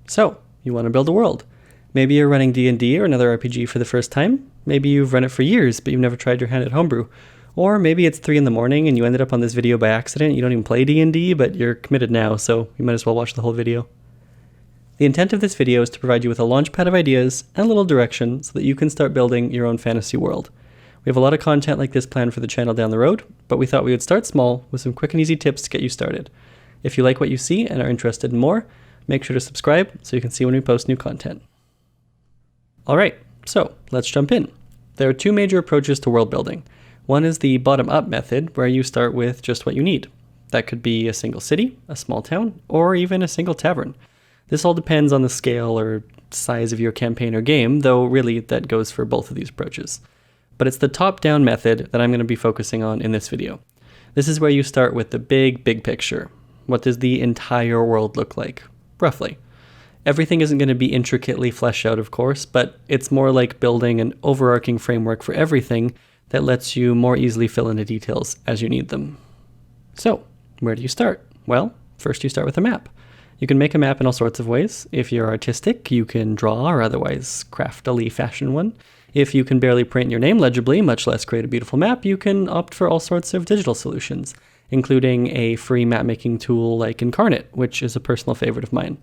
So, you want to build a world. Maybe you're running D&D or another RPG for the first time. Maybe you've run it for years, but you've never tried your hand at homebrew. Or maybe it's 3 a.m. and you ended up on this video by accident. You don't even play D&D, but you're committed now, so you might as well watch the whole video. The intent of this video is to provide you with a launchpad of ideas and a little direction so that you can start building your own fantasy world. We have a lot of content like this planned for the channel down the road, but we thought we would start small with some quick and easy tips to get you started. If you like what you see and are interested in more, make sure to subscribe so you can see when we post new content. Alright, so let's jump in. There are 2 major approaches to world building. One is the bottom-up method, where you start with just what you need. That could be a single city, a small town, or even a single tavern. This all depends on the scale or size of your campaign or game, though really that goes for both of these approaches. But it's the top-down method that I'm going to be focusing on in this video. This is where you start with the big picture. What does the entire world look like, roughly? Everything isn't going to be intricately fleshed out, of course, but it's more like building an overarching framework for everything that lets you more easily fill in the details as you need them. So, where do you start? Well, first you start with a map. You can make a map in all sorts of ways. If you're artistic, you can draw or otherwise craftily fashion one. If you can barely print your name legibly, much less create a beautiful map, you can opt for all sorts of digital solutions, including a free map-making tool like Incarnate, which is a personal favorite of mine.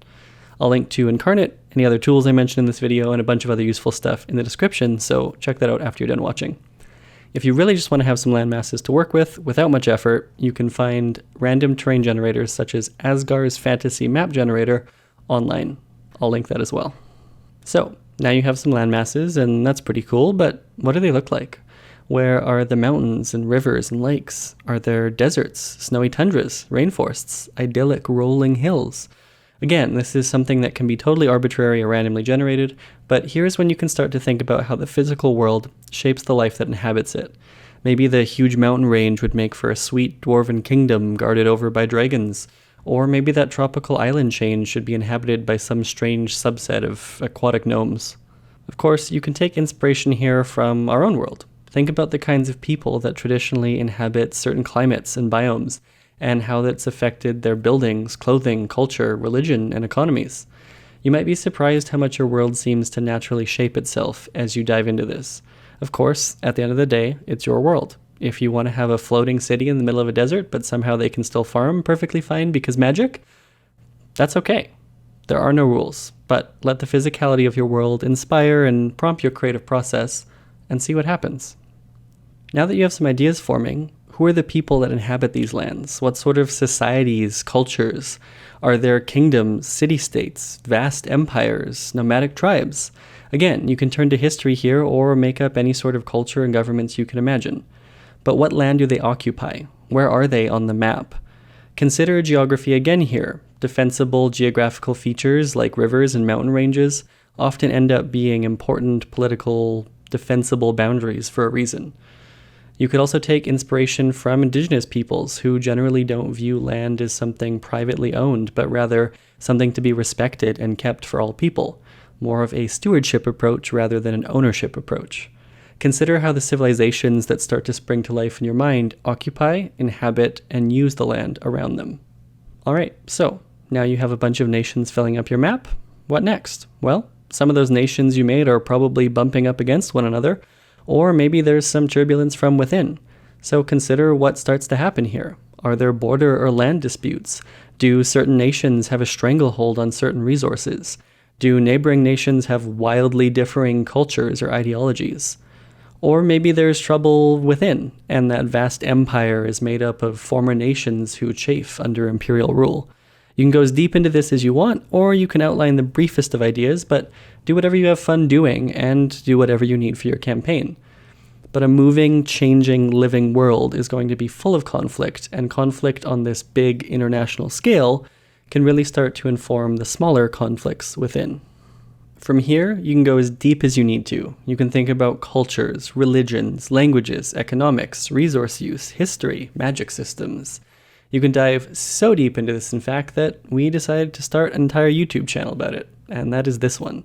I'll link to Incarnate, any other tools I mentioned in this video, and a bunch of other useful stuff in the description, so check that out after you're done watching. If you really just want to have some landmasses to work with, without much effort, you can find random terrain generators such as Asgar's Fantasy Map Generator online. I'll link that as well. So, now you have some landmasses, and that's pretty cool, but what do they look like? Where are the mountains and rivers and lakes? Are there deserts, snowy tundras, rainforests, idyllic rolling hills? Again, this is something that can be totally arbitrary or randomly generated, but here's when you can start to think about how the physical world shapes the life that inhabits it. Maybe the huge mountain range would make for a sweet dwarven kingdom guarded over by dragons, or maybe that tropical island chain should be inhabited by some strange subset of aquatic gnomes. Of course, you can take inspiration here from our own world. Think about the kinds of people that traditionally inhabit certain climates and biomes, and how that's affected their buildings, clothing, culture, religion, and economies. You might be surprised how much your world seems to naturally shape itself as you dive into this. Of course, at the end of the day, it's your world. If you want to have a floating city in the middle of a desert, but somehow they can still farm perfectly fine because magic, that's okay. There are no rules, but let the physicality of your world inspire and prompt your creative process, and see what happens. Now that you have some ideas forming, who are the people that inhabit these lands? What sort of societies, cultures? Are there kingdoms, city-states, vast empires, nomadic tribes? Again, you can turn to history here or make up any sort of culture and governments you can imagine. But what land do they occupy? Where are they on the map? Consider geography again here. Defensible geographical features like rivers and mountain ranges often end up being important political defensible boundaries for a reason. You could also take inspiration from indigenous peoples who generally don't view land as something privately owned, but rather something to be respected and kept for all people. More of a stewardship approach rather than an ownership approach. Consider how the civilizations that start to spring to life in your mind occupy, inhabit, and use the land around them. Alright, so now you have a bunch of nations filling up your map. What next? Well, some of those nations you made are probably bumping up against one another, or maybe there's some turbulence from within. So consider what starts to happen here. Are there border or land disputes? Do certain nations have a stranglehold on certain resources? Do neighboring nations have wildly differing cultures or ideologies? Or maybe there's trouble within, and that vast empire is made up of former nations who chafe under imperial rule. You can go as deep into this as you want, or you can outline the briefest of ideas, but do whatever you have fun doing, and do whatever you need for your campaign. But a moving, changing, living world is going to be full of conflict, and conflict on this big international scale can really start to inform the smaller conflicts within. From here, you can go as deep as you need to. You can think about cultures, religions, languages, economics, resource use, history, magic systems. You can dive so deep into this, in fact, that we decided to start an entire YouTube channel about it, and that is this one.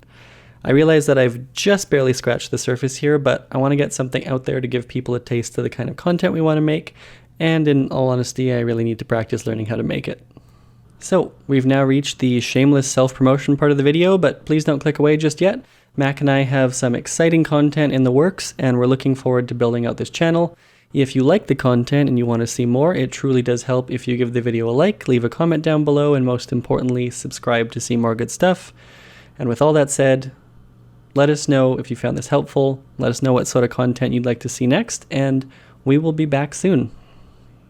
I realize that I've just barely scratched the surface here, but I want to get something out there to give people a taste of the kind of content we want to make, and in all honesty, I really need to practice learning how to make it. So, we've now reached the shameless self-promotion part of the video, but please don't click away just yet. Mac and I have some exciting content in the works, and we're looking forward to building out this channel. If you like the content and you want to see more, it truly does help if you give the video a like, leave a comment down below, and most importantly, subscribe to see more good stuff. And with all that said, let us know if you found this helpful, let us know what sort of content you'd like to see next, and we will be back soon.